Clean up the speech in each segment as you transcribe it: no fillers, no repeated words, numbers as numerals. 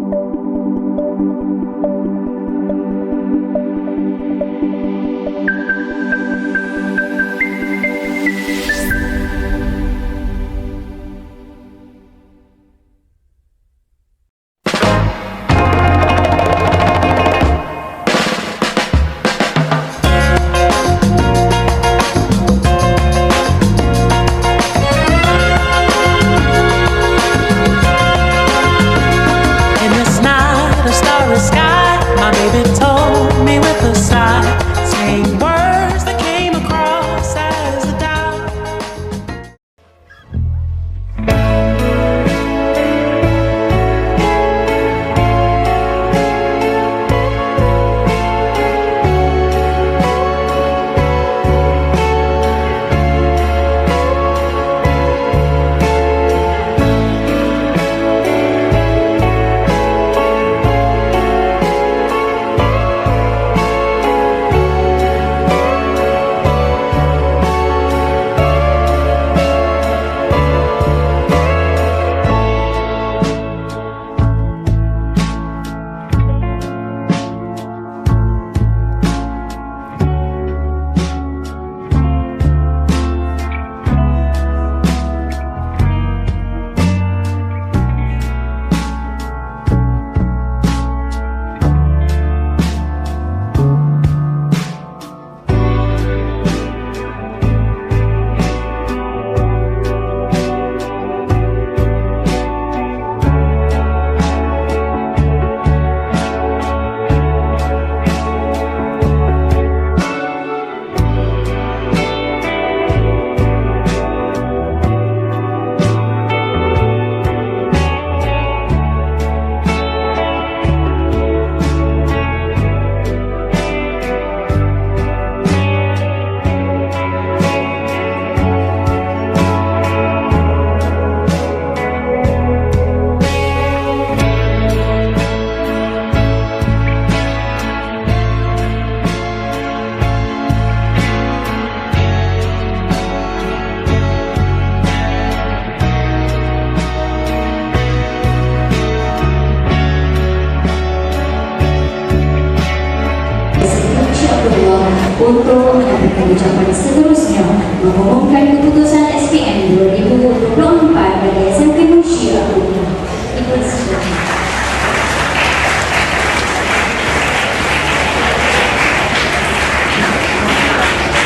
In this night, a starry sky, my baby told me with a sigh, saying words that came across as a doubt. Untuk menyampaikan ucapan seterusnya mengumumkan keputusan SPM 2024 pada SMK Munshi Abdullah. Dipersilakan.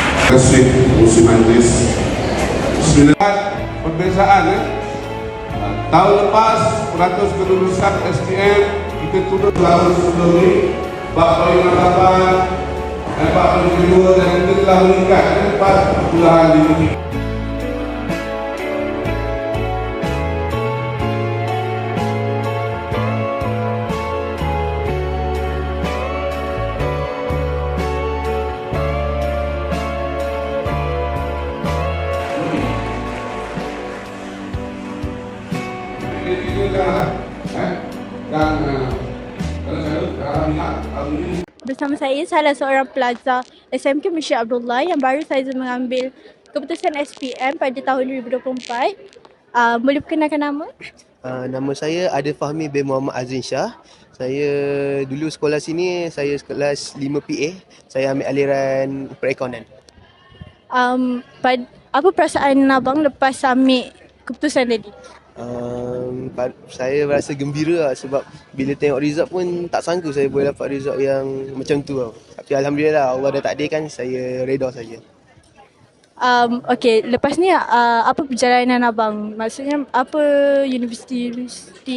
Terima kasih Musim Majlis. Bismillah. Perbezaan tahun lepas peratus kelulusan SPM kita turun tahun sebelum ini bab pengetahuan bab kedua dan kita telah meningkat lepas bulan ini. Bersama saya salah seorang pelajar SMK Munshi Abdullah yang baru saja mengambil keputusan SPM pada tahun 2024. Boleh perkenalkan nama? Nama saya Adil Fahmi bin Muhammad Azin Shah. Saya dulu sekolah sini, saya kelas 5 PA. Saya ambil aliran perekonomian. Apa perasaan abang lepas ambil keputusan tadi? Saya rasa gembira lah, sebab bila tengok result pun tak sangka saya boleh dapat result yang macam tu lah. Tapi Alhamdulillah Allah dah takdirkan, saya reda saja. Okay, lepas ni apa perjalanan abang? Maksudnya apa universiti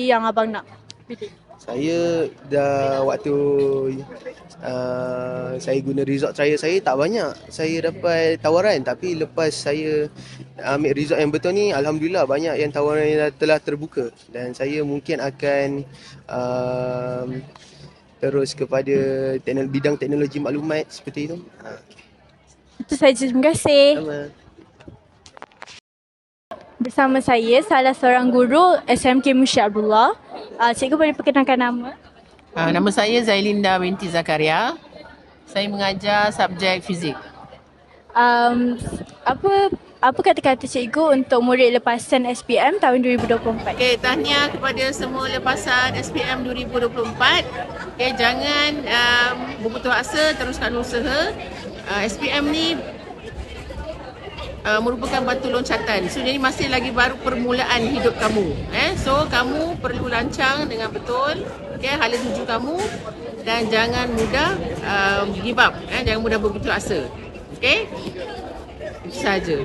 yang abang nak pilih? Saya dah waktu saya guna result trial saya tak banyak. Saya dapat tawaran, tapi lepas saya ambil result yang betul ni, Alhamdulillah banyak yang tawaran yang telah terbuka. Dan saya mungkin akan terus kepada bidang teknologi maklumat seperti itu. Itu saja, terima kasih. Sama. Bersama saya salah seorang guru SMK Munshi Abdullah. Cikgu boleh perkenalkan nama? Nama saya Zailinda binti Zakaria. Saya mengajar subjek fizik. Apa Apa kata-kata cikgu untuk murid lepasan SPM tahun 2024? Okey, tahniah kepada semua lepasan SPM 2024. Okey, jangan berputus asa, teruskan usaha. SPM ni merupakan batu loncatan. So jadi masih lagi baru permulaan hidup kamu. So kamu perlu rancang dengan betul, hala tuju kamu, dan jangan mudah give up, jangan mudah berputus asa. Okey? Itu saja.